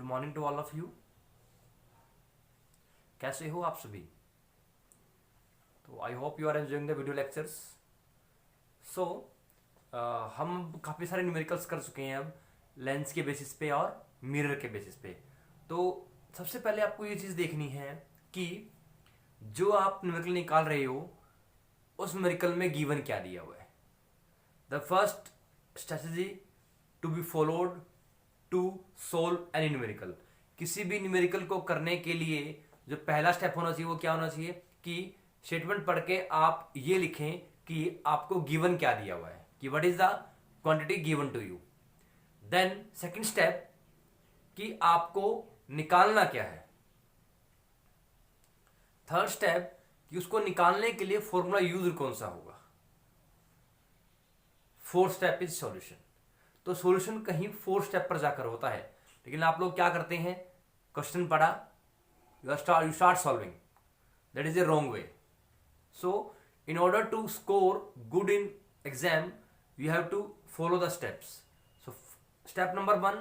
Morning to all of you. कैसे हो आप सभी? तो I hope you are enjoying the video lectures. So हम काफ़ी सारे न्यूमेरिकल्स कर चुके हैं अब लेंस के बेसिस पे और मिरर के बेसिस पे। तो सबसे पहले आपको ये चीज़ देखनी है कि जो आप न्यूमेरिकल निकाल रहे हो उस न्यूमेरिकल में गिवन क्या दिया हुआ है। The first strategy to be followed to solve any numerical. किसी भी न्यूमेरिकल को करने के लिए जो पहला स्टेप होना चाहिए वो क्या होना चाहिए कि स्टेटमेंट पढ़ के आप ये लिखें कि आपको गिवन क्या दिया हुआ है, कि what is the quantity given to you. Then second step कि आपको निकालना क्या है। थर्ड स्टेप कि उसको निकालने के लिए फॉर्मूला यूज कौन सा होगा। Fourth step is solution. तो सॉल्यूशन कहीं फोर्थ स्टेप पर जाकर होता है, लेकिन आप लोग क्या करते हैं, क्वेश्चन पढ़ा, you start solving. That is a wrong way. So in order to score good in exam you have to follow the steps. So step number 1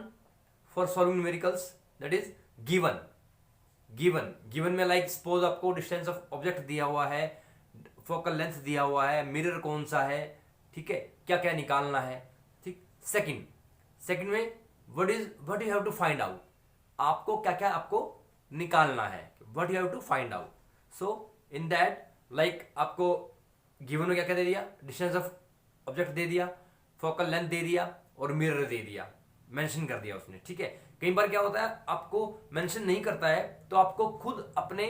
for solving numericals, that is given में like suppose आपको distance of object दिया हुआ है, focal length दिया हुआ है, mirror कौन सा है, ठीक है, क्या क्या निकालना है, ठीक। सेकंड में what you have to find out, आपको क्या क्या आपको निकालना है, what you have to find out. So in that like आपको गिवन में क्या क्या दे दिया, डिस्टेंस ऑफ ऑब्जेक्ट दे दिया, फोकल लेंथ दे दिया और मिरर दे दिया, मेंशन कर दिया उसने, ठीक है। कई बार क्या होता है आपको मेंशन नहीं करता है तो आपको खुद अपने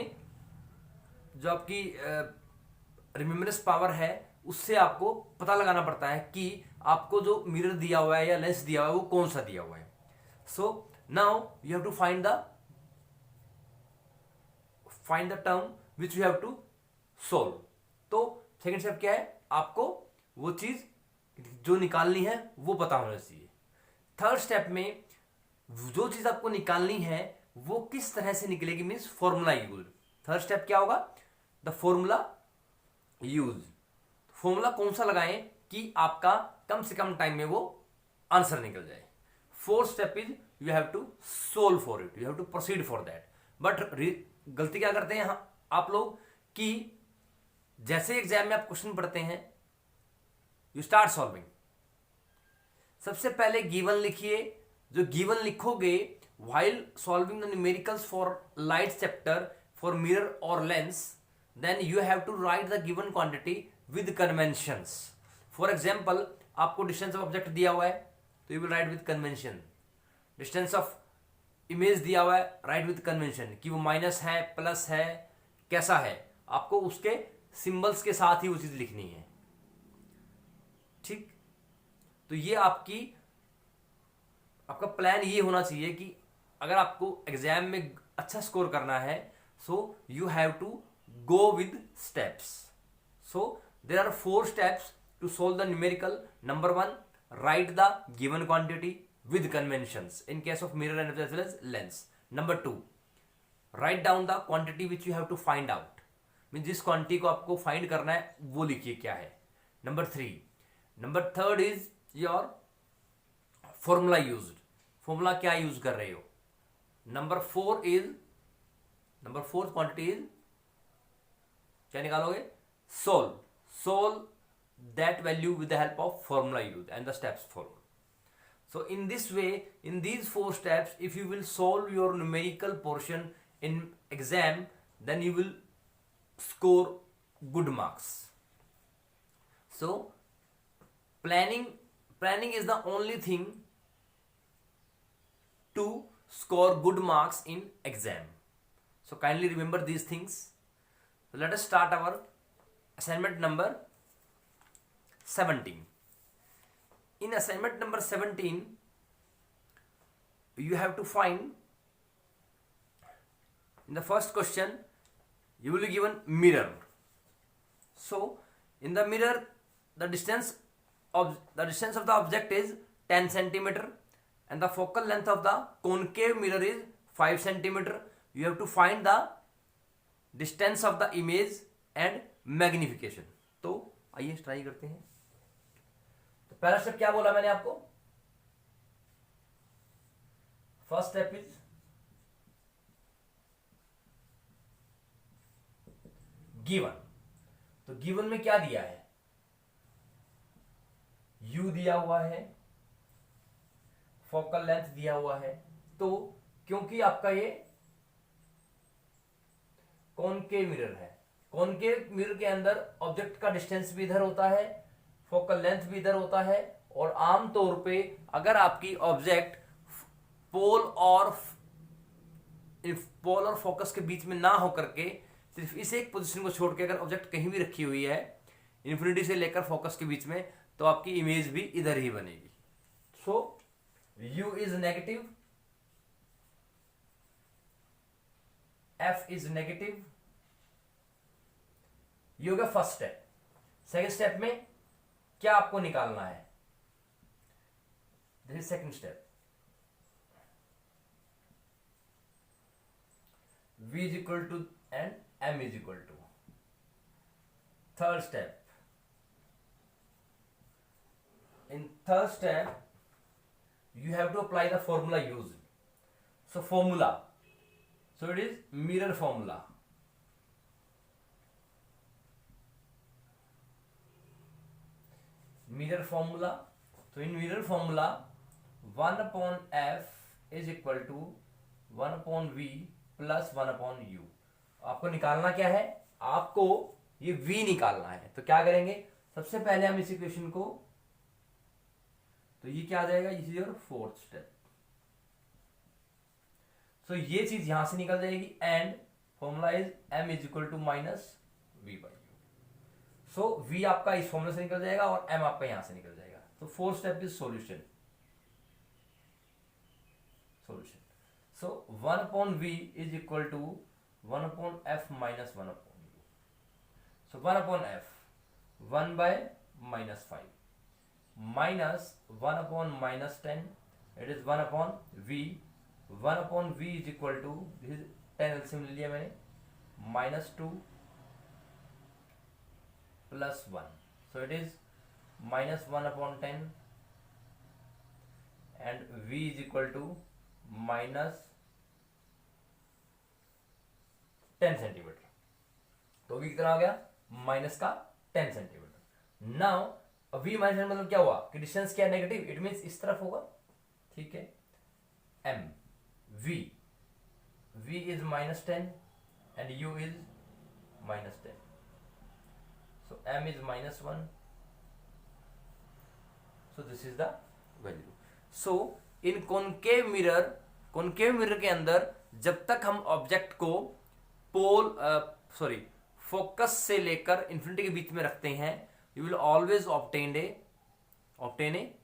जो आपकी रिमेम्बरेंस पावर है उससे आपको पता लगाना पड़ता है कि आपको जो मिरर दिया हुआ है या लेंस दिया हुआ है वो कौन सा दिया हुआ है। So now you have to find the term which you have to solve. तो सेकंड स्टेप क्या है, आपको वो चीज जो निकालनी है वो पता होना चाहिए। थर्ड स्टेप में जो चीज आपको निकालनी है वो किस तरह से निकलेगी, means formula use. Third step क्या होगा, द फॉर्मूला यूज। फॉर्मूला कौन सा लगाएं कि आपका कम से कम टाइम में वो आंसर निकल जाए। Fourth step is you have to solve for it, you have to proceed for that. But गलती क्या करते हैं आप लोग कि जैसे एग्जाम में आप क्वेश्चन पढ़ते हैं यू स्टार्ट सॉल्विंग। सबसे पहले गिवन लिखिए, जो गिवन लिखोगे while solving the numericals for light chapter for mirror और lens, then you have to write the given quantity with conventions. For example आपको डिस्टेंस ऑफ ऑब्जेक्ट दिया हुआ है तो you will write with convention. Distance of image दिया हुआ है, right with convention, कि वो माइनस है प्लस है कैसा है, आपको उसके सिंबल्स के साथ ही वो चीज लिखनी है, ठीक। तो ये आपका प्लान ये होना चाहिए कि अगर आपको एग्जाम में अच्छा स्कोर करना है so you have to go with steps. So there are 4 steps to solve the numerical. Number 1, write the given quantity with conventions in case of mirror and as well as lens. Number 2, write down the quantity which you have to find out, mean जिस quantity को आपको find करना है वो लिखिए क्या है। Number third is your formula used, formula क्या यूज कर रहे हो। नंबर फोर्थ क्वांटिटी इज क्या निकालोगे, solve that value with the help of formula use and the steps followed. So in this way, in these 4 steps, if you will solve your numerical portion in exam, then you will score good marks. So planning is the only thing to score good marks in exam. So kindly remember these things. So let us start our assignment number 17. In assignment number 17 you have to find, in the first question you will be given mirror. So in the mirror the distance of the object is 10 centimeter and the focal length of the concave mirror is 5 centimeter. You have to find the distance of the image and magnification. तो आइए try करते हैं। तो पहला step क्या बोला मैंने आपको, फर्स्ट स्टेप इज गिवन, तो गिवन में क्या दिया है, u दिया हुआ है, फोकल लेंथ दिया हुआ है। तो क्योंकि आपका ये कॉनकेव मिरर है, कॉनकेव मिरर के अंदर ऑब्जेक्ट का डिस्टेंस भी इधर होता है, फोकल लेंथ भी इधर होता है, और आमतौर पे अगर आपकी ऑब्जेक्ट पोल और फोकस के बीच में ना हो करके सिर्फ इस एक पोजीशन को छोड़ के अगर ऑब्जेक्ट कहीं भी रखी हुई है इन्फिनिटी से लेकर फोकस के बीच में, तो आपकी इमेज भी इधर ही बनेगी। सो u is negative, f is negative, ये हो गया फर्स्ट स्टेप। सेकेंड स्टेप में क्या आपको निकालना है, this is second step, v is equal to and m is equal to। third step, in third step you have to apply the formula used। so formula, so it is mirror formula, mirror formula। so in mirror formula 1 upon f is equal to 1 upon v plus 1 upon u। आपको निकालना क्या है, आपको ये v निकालना है। तो क्या करेंगे, सबसे पहले हम इस इक्वेशन को, तो ये क्या आ जाएगा, इस योर फोर्थ स्टेप। सो ये चीज यहां से निकल जाएगी and formula is m is equal to minus v by u. So v आपका इस फॉर्मूला से निकल जाएगा और m आपका यहां से निकल जाएगा। तो fourth step is solution. So 1 upon v is equal to 1 upon f minus 1 upon u। So 1 upon f 1 by minus 5 minus 1 upon minus 10, it is 1 upon v। 1 upon v is equal to, this is 10 LCM ले लिया मैंने, minus 2 plus 1, so it is minus 1 upon 10 and v is equal to minus 10 centimetre. तो v कितना आ गया, minus का 10 centimetre. Now v minus मतलब क्या हुआ कि डिस्टेंस क्या है, नेगेटिव, इट मींस इस तरफ होगा, ठीक है। m v is minus 10 and u is minus 10, so m is minus 1, so this is the value. So in concave mirror के अंदर जब तक हम ऑब्जेक्ट को फोकस से लेकर इंफिनिटी के बीच में रखते हैं, you will always obtain a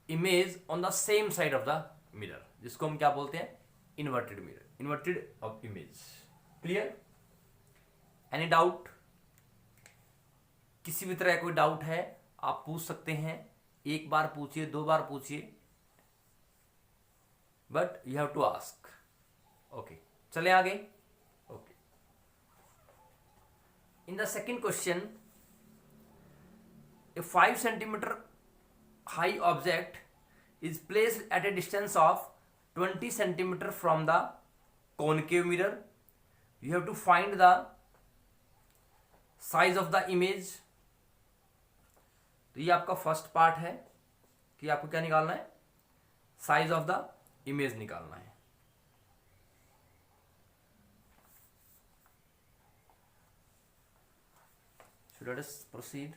image on the same side of the mirror, जिसको हम क्या बोलते हैं, inverted mirror, inverted of image. Clear? Any doubt? किसी भी तरह कोई डाउट है आप पूछ सकते हैं, एक बार पूछिए, 2 बार पूछिए, but you have to ask. Okay, चले आगे। Okay, in the second question, a 5 centimeter high object is placed at a distance of 20 centimeter from the concave mirror. You have to find the size of the image। तो ये आपका first part है कि आपको क्या निकालना है, size of the image निकालना है। So let us proceed।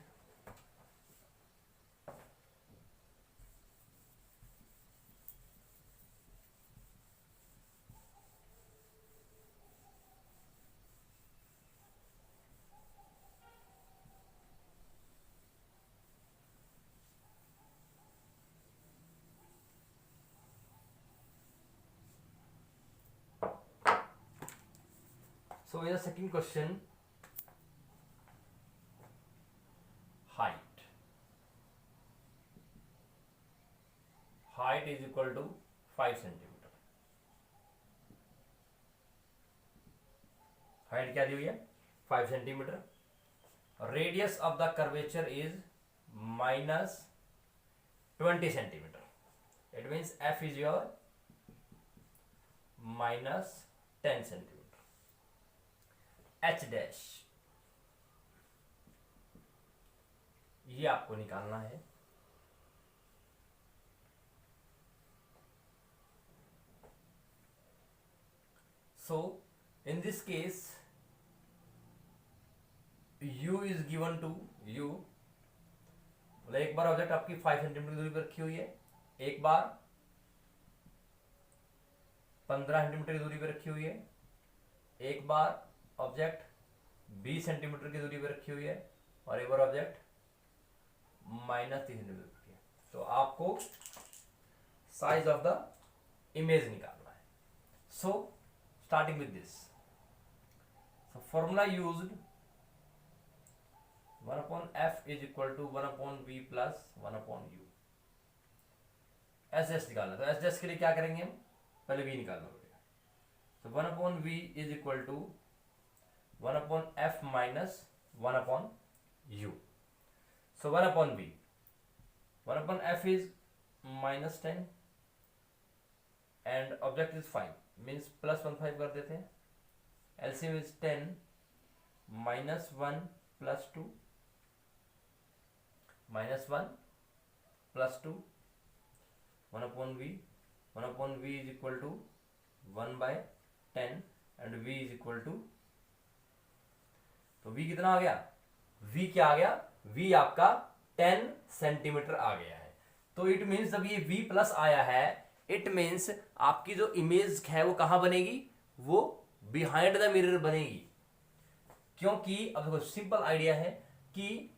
So in the second question, height is equal to 5 centimeter। Height क्या दी हुई है, 5 centimetre. Radius of the curvature is minus 20 centimetre, it means f is your minus 10 centimetre. h dash ये आपको निकालना है। So in this case u is given to u, मतलब एक बार ऑब्जेक्ट आपकी 5 सेंटीमीटर दूरी पर रखी हुई है, एक बार 15 सेंटीमीटर की दूरी पर रखी हुई है, एक बार ऑब्जेक्ट 20 सेंटीमीटर की दूरी पर रखी हुई है, और एक बार ऑब्जेक्ट -30 सेंटीमीटर पर रखी है। तो आपको साइज ऑफ द इमेज निकालना है। So starting with this, so formula used 1/f is equal to 1/v plus 1/u। S निकालना, तो एस के लिए क्या करेंगे हम, पहले v निकालना पड़ेगा। तो 1/v is equal to 1/f minus 1/u। So 1/v, 1/f is -10 and object is 5, means +15 कर देते हैं। LCM is 10 -1 + 2 -1 + 2 1/v, 1/v is equal to 1/10 and v is equal to, तो v कितना आ गया, v क्या आ गया, v आपका 10 सेंटीमीटर आ गया है। तो इट मीन्स जब ये v प्लस आया है, इट मीन्स आपकी जो इमेज है वो कहां बनेगी, वो बिहाइंड द मिरर बनेगी। क्योंकि अब देखो सिंपल आइडिया है कि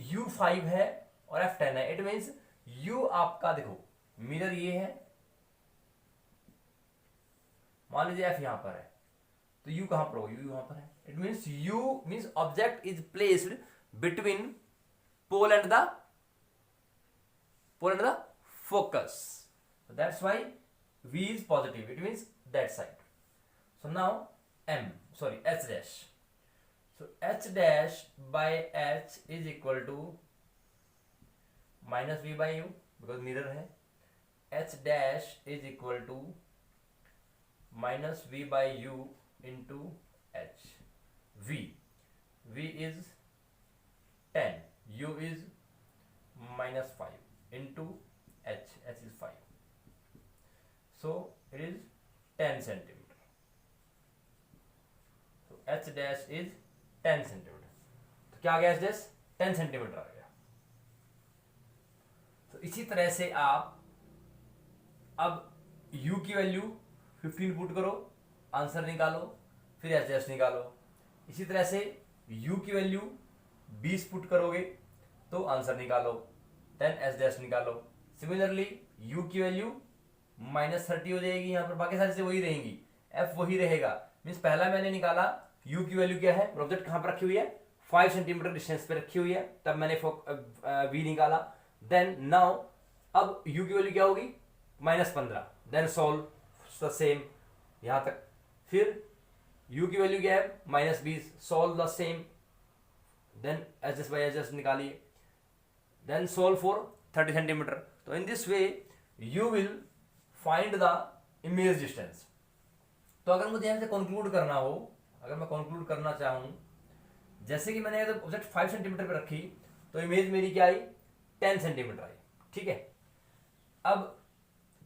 u 5 है और f 10 है, इट मीन्स u आपका देखो मिरर ये है, मान लीजिए f यहां पर है, तो u कहां पर होगा, u यहां पर है। It means u means object is placed between pole and the focus, that's why v is positive, it means that side. So now h dash, so h dash by h is equal to -v by u, because mirror है, h dash is equal to -v by u into h। v is 10, u is -5 into h is 5, so it is 10 centimeter, so h dash is 10 centimeter। तो क्या आ गया h dash, 10 centimetre आ गया। तो इसी तरह से आप अब u की वैल्यू 15 पुट करो, आंसर निकालो, फिर h dash निकालो। इसी तरह से u की वैल्यू 20 पुट करोगे तो आंसर निकालो, देन h dash निकालो। सिमिलरली u की वैल्यू -30 हो जाएगी, यहाँ पर बाकी सारी चीजें वही रहेंगी, f वही रहेगा। मीन्स पहला मैंने निकाला u की वैल्यू क्या है, ऑब्जेक्ट कहां पर रखी हुई है, 5 सेंटीमीटर डिस्टेंस पे रखी हुई है, तब मैंने v निकाला। देन नाउ अब u की वैल्यू क्या होगी, -15, देन सॉल्व द सेम यहां तक। फिर u की वैल्यू क्या है, -20, solve the same, then h निकालिए, देन सॉल्व फॉर 30 सेंटीमीटर। तो in this way you will find the image distance. तो अगर मुझे यहां से कंक्लूड करना हो, अगर मैं कंक्लूड करना चाहूं, जैसे कि मैंने ऑब्जेक्ट 5 सेंटीमीटर पे रखी, तो इमेज मेरी क्या आई, 10 सेंटीमीटर आई, ठीक है। अब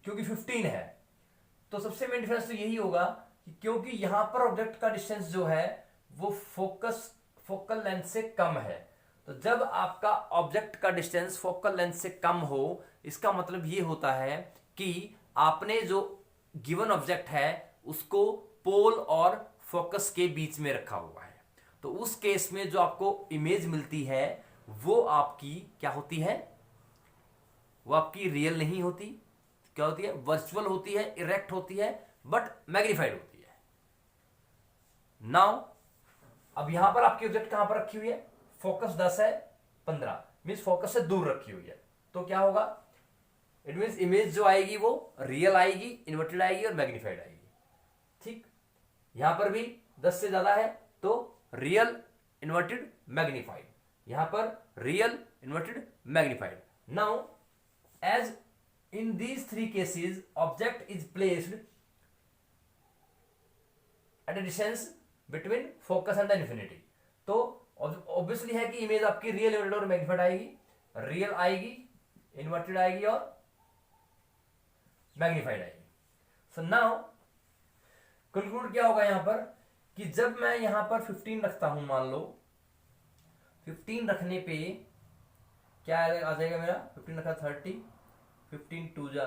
क्योंकि 15 है, तो सबसे मेन डिफरेंस तो यही होगा कि क्योंकि यहां पर ऑब्जेक्ट का डिस्टेंस जो है वो फोकल लेंथ से कम है। तो जब आपका ऑब्जेक्ट का डिस्टेंस फोकल लेंथ से कम हो, इसका मतलब ये होता है कि आपने जो गिवन ऑब्जेक्ट है उसको पोल और फोकस के बीच में रखा हुआ है। तो उस केस में जो आपको इमेज मिलती है वो आपकी क्या होती है, वो आपकी रियल नहीं होती, क्या होती है, वर्चुअल होती है, इरेक्ट होती है, बट मैग्नीफाइड होती है। नाउ अब यहां पर आपकी ऑब्जेक्ट कहां पर रखी हुई है, फोकस 10 है, 15 मीन्स फोकस से दूर रखी हुई है, तो क्या होगा, इट मीन्स इमेज जो आएगी वो रियल आएगी, इन्वर्टेड आएगी और मैग्नीफाइड आएगी, ठीक। यहां पर भी 10 से ज्यादा है तो रियल, इन्वर्टेड, मैग्नीफाइड, यहां पर real, inverted, magnified. Now as in these 3 cases object is placed at a distance between focus and the infinity, तो ऑब्वियसली है कि इमेज आपकी रियल इन्वर्टेड और मैग्निफाइड आएगी, रियल आएगी, इन्वर्टेड आएगी और मैग्निफाइड आएगी। सो नाउ कंक्लूड क्या होगा यहां पर कि जब मैं यहां पर 15 रखता हूं, मान लो 15 रखने पे क्या आ जाएगा मेरा, 15 रखा 30, 15 2 जा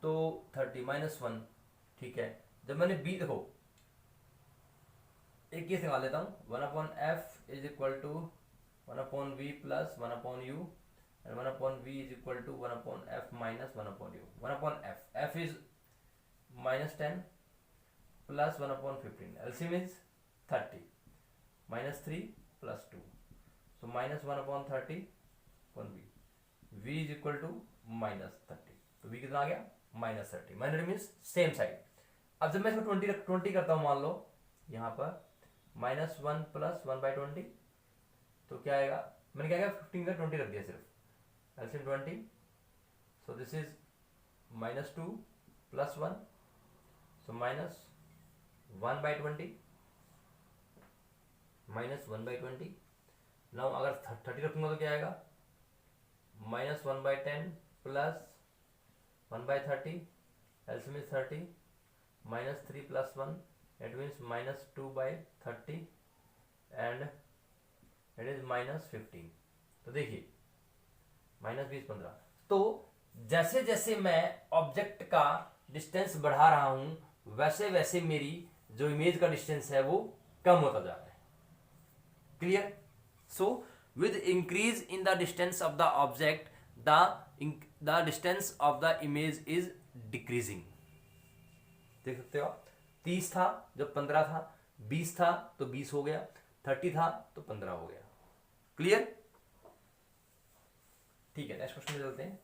तो 30 -1, ठीक है। जब मैंने बी, देखो एक केस निकाल लेता हूं, 1/f is equal to 1/v plus 1/u and 1/v is equal to 1/f minus 1/u। 1/f, f is -10 plus 1/15, LCM is 30, -3 plus 2, so -1/30 v, v is equal to -30, तो v कितना आ गया -30, minor means same side. अब जब मैं इसको 20 करता हूं, मान लो यहां पर -1 प्लस 1/20, तो क्या आएगा, मैंने क्या किया 15 का 20 रख दिया सिर्फ, LCM 20, so this is -2 plus 1, so -1/20 -1/20। Now अगर 30 रखूंगा तो क्या आएगा, -1/10 plus 1/30, LCM is 30, -3 plus 1, it means -2/30 and it is -15। तो देखिए -20 15। तो जैसे जैसे मैं ऑब्जेक्ट का डिस्टेंस बढ़ा रहा हूं वैसे वैसे मेरी जो इमेज का डिस्टेंस है वो कम होता जा रहा है। Clear? So with increase in the distance of the object the distance of the image is decreasing. देख सकते हो आप, 30 था जब 15 था, 20 था तो 20 हो गया, 30 था तो 15 हो गया। क्लियर? ठीक है, नेक्स्ट क्वेश्चन में चलते हैं।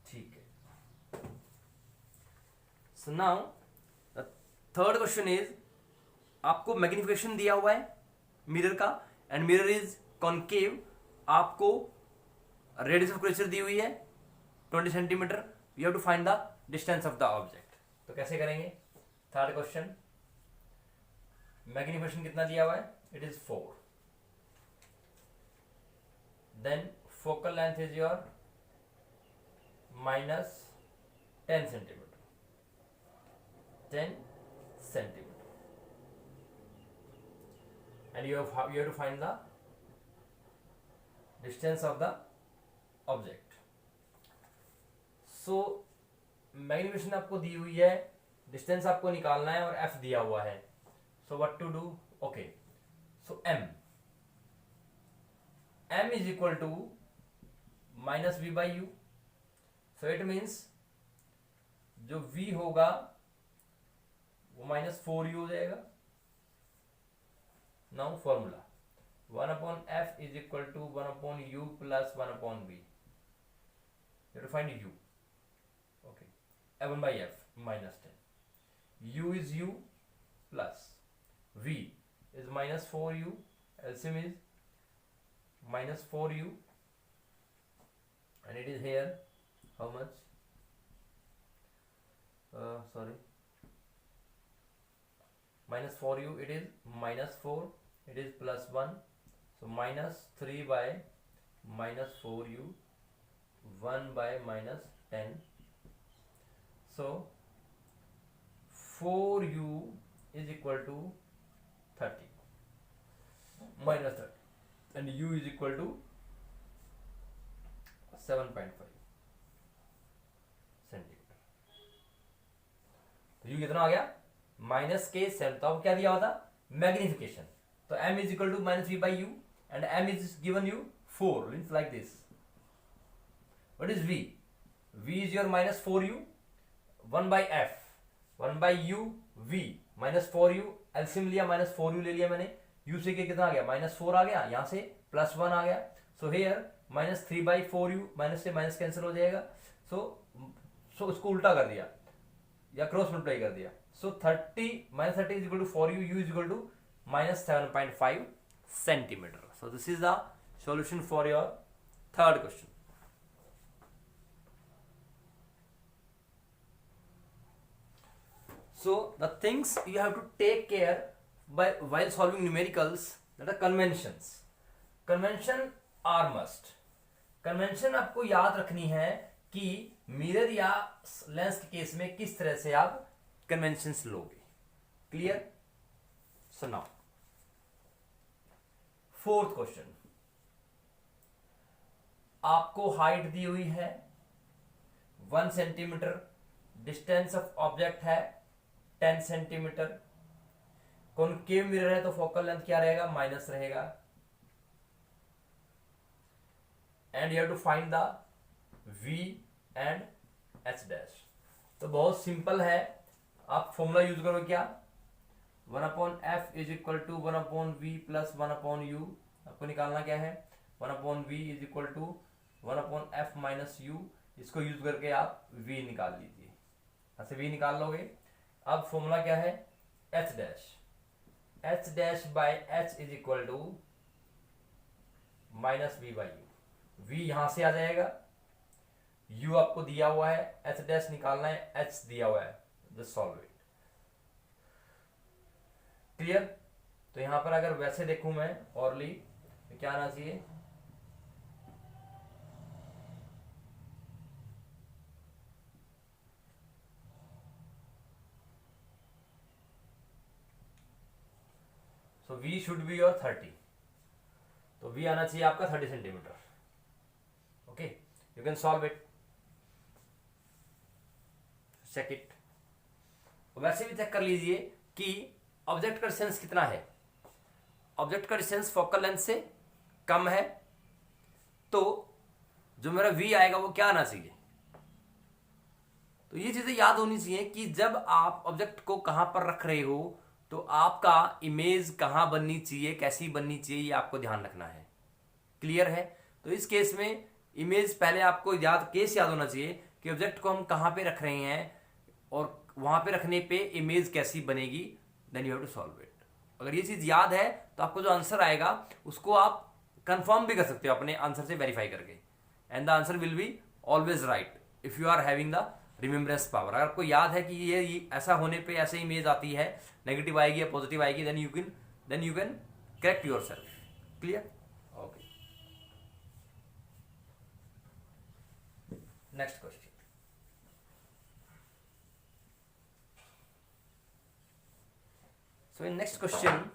ठीक है, so now the third question is, आपको मैग्निफिकेशन दिया हुआ है मिरर का एंड मिरर इज कॉन्केव, आपको रेडियस ऑफ कर्वेचर दी हुई है 20 centimeter, you have to find the distance of the object. तो कैसे करेंगे? थर्ड क्वेश्चन, मैग्निफिकेशन कितना दिया हुआ है, it is 4, then focal length is your -10 centimeter, 10 centimeter, and you have to find the distance of the object. So magnification आपको दी हुई है, डिस्टेंस आपको निकालना है और f दिया हुआ है। So what to do? Okay, so m is equal to -v/u, so it means जो v होगा वो -4u हो जाएगा। Now formula 1/f is equal to 1/u plus 1/v. You have to find u. Okay, 1/f -10. U is u plus v is -4u. LCM is -4u, and it is here how much? Sorry, -4u. It is -4. It is +1, so -3 by -4u, 1 by -10, so 4u is equal to 30 -30, and u is equal to 7.5 centimetre. तो u कितना आ गया, minus के 7। तो अब क्या दिया होता, magnification, तो m is equal to -v/u and m is given you 4, means like this. What is v? v is your -4u, 1/f, 1/u v, -4u, LCM लिया, -4u ले लिया मैंने, u से के कितना आ गया, -4 आ गया, यहां से +1 आ गया, सो हेयर -3/4u, माइनस से माइनस कैंसिल हो जाएगा, सो इसको उल्टा कर दिया या क्रॉस मल्टीप्लाई कर दिया, सो 30 minus 30 is equal to for you is equal to minus 7.5 centimeter. So this is the solution for your third question. So the things you have to take care by while solving numericals, that are conventions. Convention are must. Convention आपको याद रखनी है कि mirror या lens के case में किस तरह से आप कन्वेंशंस लोगे. Clear? So now fourth question. आपको हाइट दी हुई है 1 सेंटीमीटर, डिस्टेंस ऑफ ऑब्जेक्ट है 10 सेंटीमीटर, कॉनकेव मिरर है तो फोकल लेंथ क्या रहेगा? माइनस रहेगा. And you have to find the v and h dash. तो बहुत सिंपल है, आप फॉर्मूला यूज करोगे क्या? 1/f is equal to 1/v plus 1/u. आपको निकालना क्या है? 1/v is equal to 1/f minus u. इसको यूज करके आप v निकाल लीजिए. ऐसे v निकाल लोगे. अब फॉर्मूला क्या है? h dash. h dash by h is equal to minus v by u. v यहां से आ जाएगा, u आपको दिया हुआ है, h डैश निकालना है, h दिया हुआ है. Just solve it. क्लियर? तो यहां पर अगर वैसे देखूं मैं ऑरली तो क्या आना चाहिए? So v should be your 30. तो v आना चाहिए आपका 30 centimeter. Okay, you can solve it, check it. वैसे भी चेक कर लीजिए कि ऑब्जेक्ट का डिस्टेंस कितना है. ऑब्जेक्ट का डिस्टेंस फोकल लेंथ से कम है, तो जो मेरा v आएगा वो क्या आना चाहिए? तो ये चीजें याद होनी चाहिए कि जब आप ऑब्जेक्ट को कहां पर रख रहे हो तो आपका इमेज कहां बननी चाहिए, कैसी बननी चाहिए, ये आपको ध्यान रखना है. क्लियर है? तो इस केस में इमेज पहले आपको केस याद होना चाहिए कि ऑब्जेक्ट को हम कहां पे रख रहे हैं और वहां पे रखने पे इमेज कैसी बनेगी. Then you have to solve it. अगर ये चीज याद है तो आपको जो आंसर आएगा उसको आप कंफर्म भी कर सकते हो अपने आंसर से वेरीफाई करके. And the answer will be always right if you are having the remembrance power. अगर आपको याद है कि ये ऐसा होने पे ऐसे इमेज आती है, नेगेटिव आएगी या पॉजिटिव आएगी, then you can correct yourself. Clear? Okay. Next question. So in next question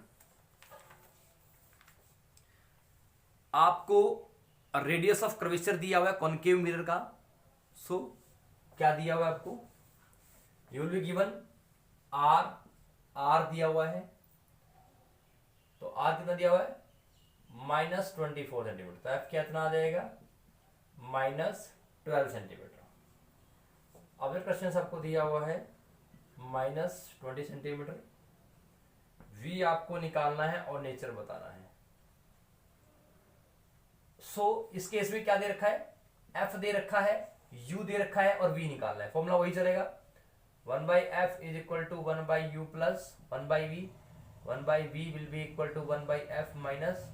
आपको रेडियस ऑफ कर्वेचर दिया हुआ है कॉनकेव मिरर का. सो क्या दिया हुआ है आपको? You will be given r दिया हुआ है. तो r कितना दिया हुआ है? -24 सेंटीमीटर. तो f कितना आ जाएगा? -12 सेंटीमीटर. ऑब्जेक्ट क्वेश्चन आपको दिया हुआ है -20 सेंटीमीटर. v आपको निकालना है और नेचर बताना है. सो इस केस में क्या दे रखा है? f दे रखा है, u दे रखा है और v निकालना है. फॉर्मूला वही चलेगा. 1/f is equal to 1/u plus 1/v. 1/v will be equal to 1/f minus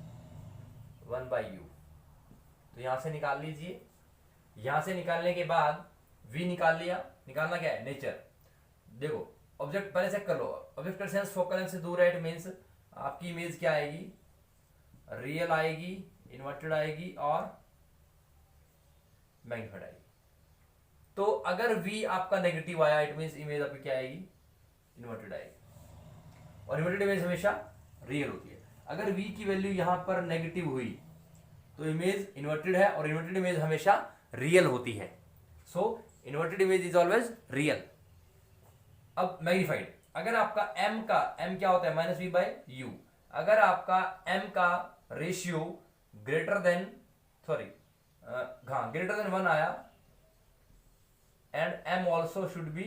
1/u. तो यहां से निकाल लीजिए. यहां से निकालने के बाद v निकाल लिया. निकालना क्या है? नेचर. देखो ऑब्जेक्ट पहले चेक कर लो. ऑब्जेक्ट का डिस्टेंस फोकल लेंथ से दूर है, इट मींस आपकी इमेज क्या आएगी? रियल आएगी, इन्वर्टेड आएगी और मैग्नीफाइड आएगी. तो अगर v आपका नेगेटिव आया, इट मींस इमेज आपकी क्या आएगी? इन्वर्टेड आएगी. और इन्वर्टेड इमेज हमेशा रियल होती है. अगर v की वैल्यू यहां पर नेगेटिव हुई तो इमेज इन्वर्टेड है और इन्वर्टेड इमेज हमेशा रियल होती है. So inverted image is always real. अब मैग्नीफाइड. अगर आपका m क्या होता है? -v by u. अगर आपका m का रेशियो ग्रेटर देन 1 आया and m also should be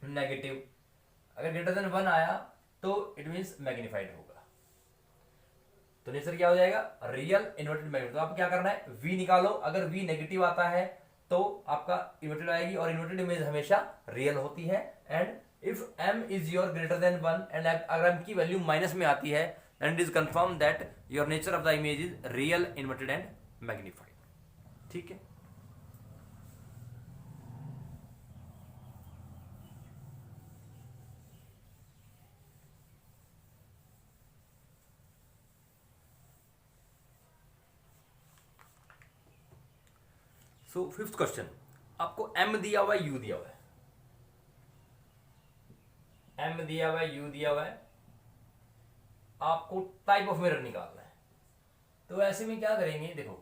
negative. अगर ग्रेटर देन 1 आया तो इट मींस मैग्नीफाइड होगा. तो नेचर क्या हो जाएगा? Real inverted magnified. तो आप क्या करना है? v निकालो. अगर v नेगेटिव आता है तो आपका इन्वर्टेड आएगी और इन्वर्टेड इमेज हमेशा रियल होती है and if m is your greater than 1 and अगर m की वैल्यू माइनस में आती है then it is confirm that your nature of the image is real, inverted and magnified. ठीक है, सो फिफ्थ क्वेश्चन, आपको m दिया हुआ है, u दिया हुआ है, m दिया हुआ है, u दिया हुआ है, आपको टाइप ऑफ मिरर निकालना है। तो ऐसे में क्या करेंगे, देखो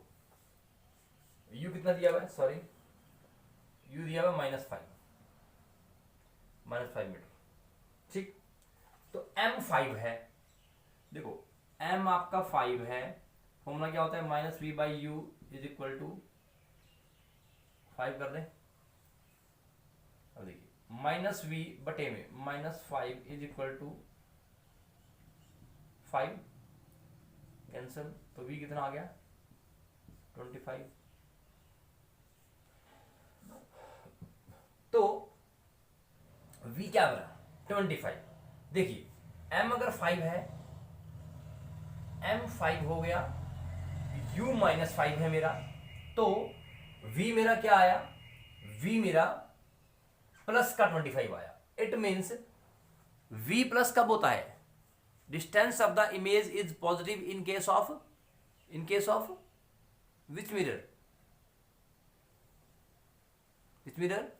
u कितना दिया हुआ है, सॉरी u दिया हुआ है -5 मीटर। ठीक, तो m 5 है, देखो m आपका 5 है, फॉर्मूला क्या होता है, -v/u इज इक्वल टू 5 कर दें। अब देखिए -v बटे में -5 इज इक्वल टू 5 कैंसिल, तो v कितना आ गया 25। तो v क्या बना 25। देखिए m अगर 5 है, m 5 हो गया, u -5 है मेरा, तो v मेरा क्या आया, v मेरा प्लस का 25 आया। इट मीन्स v प्लस कब होता है, distance of the image is positive in case of which mirror,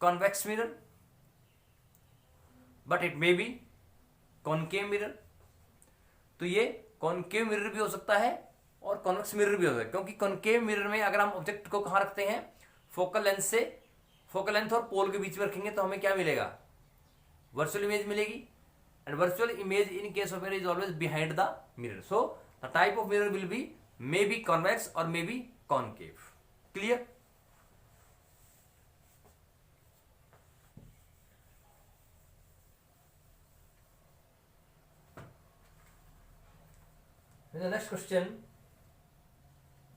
convex mirror, but it may be concave mirror. तो ये कॉनकेव मिरर भी हो सकता है और कॉन्वेक्स मिरर भी हो सकता है, क्योंकि कॉनकेव मिरर में अगर हम ऑब्जेक्ट को कहां रखते हैं, फोकल लेंथ और पोल के बीच में रखेंगे तो हमें क्या मिलेगा, वर्चुअल इमेज मिलेगी, and virtual image in case of mirror is always behind the mirror. So the type of mirror will be may be convex और may be concave. Clear? In the next question,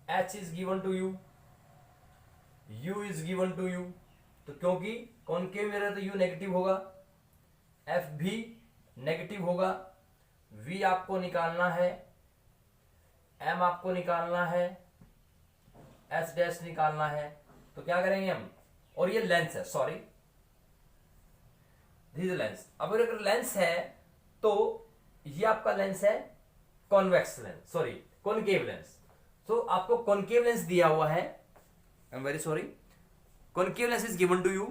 h is given to you, u is given to you, तो क्योंकि concave mirror तो u negative होगा, f भी negative होगा, v आपको निकालना है, m आपको निकालना है, s डैश निकालना है। तो क्या करेंगे हम, और ये लेंस है, सॉरी दिस इज लेंस। अब अगर लेंस है तो ये आपका लेंस है convex lens, sorry concave lens. तो आपको कॉनकेव लेंस दिया हुआ है, I am very sorry, concave lens is given to you,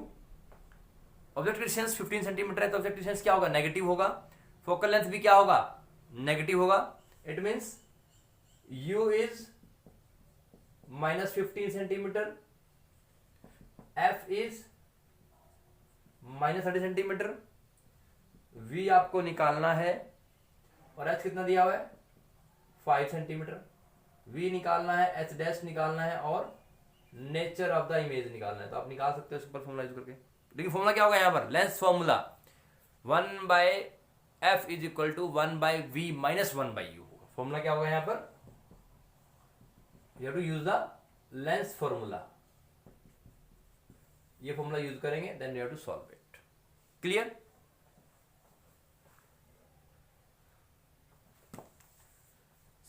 object distance 15 centimetre है, तो ऑब्जेक्ट डिस्टेंस क्या होगा, नेगेटिव होगा, फोकल लेंथ भी क्या होगा, नेगेटिव होगा। It means u is -15 centimetre, f is -30 centimetre, v आपको निकालना है, और h कितना दिया हुआ है 5 सेंटीमीटर, v निकालना है, h डैश निकालना है, और नेचर ऑफ द इमेज निकालना है। तो आप निकाल सकते हो सुपर फॉर्मूला यूज करके। लेकिन फॉर्मूला क्या होगा यहाँ पर, lens formula 1/f is equal to 1/v minus 1/u होगा। फॉर्मूला क्या होगा यहाँ पर, you have to use the lens formula, ये फॉर्मूला यूज करेंगे, then you have to solve it. Clear?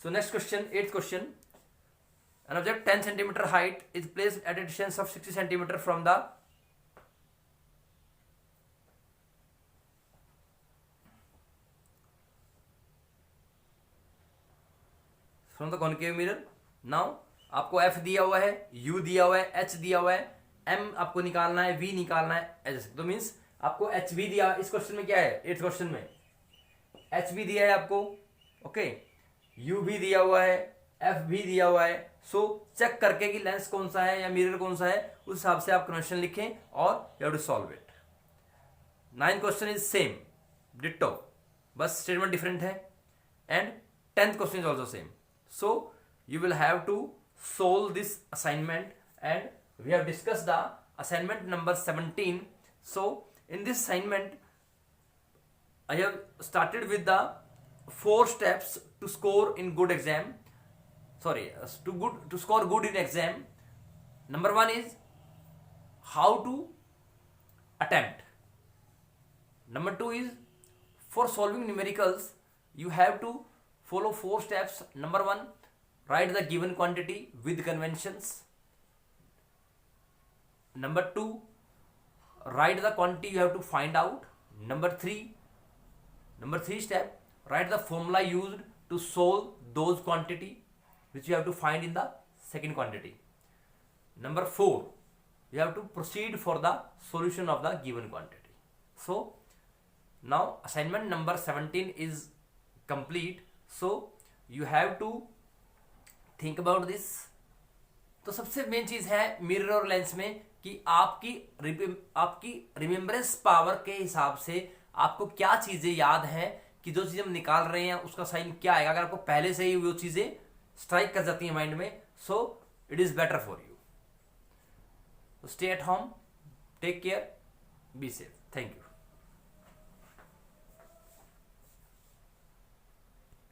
So next question, 8th question. An object 10 centimeter height is placed at a distance of 60 centimeter from the concave mirror. Now आपको f दिया हुआ है, u दिया हुआ है, h दिया हुआ है, m आपको निकालना है, v निकालना है। तो मीन्स आपको h भी दिया, इस क्वेश्चन में क्या है, 8th क्वेश्चन में h भी दिया है आपको, ओके, u भी दिया हुआ है, f भी दिया हुआ है। सो चेक करके कि लेंस कौन सा है या मिरर कौन सा है, उस हिसाब से आप कन्वेंशन लिखें और you have to solve it. 9th question is same, ditto, बस स्टेटमेंट डिफरेंट है, and 10th question is also same. So you will have to solve this assignment, and we have discussed the assignment number 17. So in this assignment I have started with the 4 steps to score in good exam, sorry, to score good in exam. Number 1 is how to attempt. Number 2 is for solving numericals you have to follow 4 steps. Number 1, write the given quantity with conventions. Number 2, write the quantity you have to find out. Number 3 step, write the formula used to solve those quantity which you have to find in the second quantity. Number 4, you have to proceed for the solution of the given quantity. So now assignment number 17 is complete. So you have to think about this. तो सबसे main चीज है mirror और lens में कि आपकी remembrance power के हिसाब से आपको क्या चीजें याद हैं, कि जो चीज हम निकाल रहे हैं उसका साइन क्या आएगा. अगर आपको पहले से ही वो चीजें स्ट्राइक कर जाती हैं माइंड में, so it is better for you. Stay at home, take care, be safe. Thank you.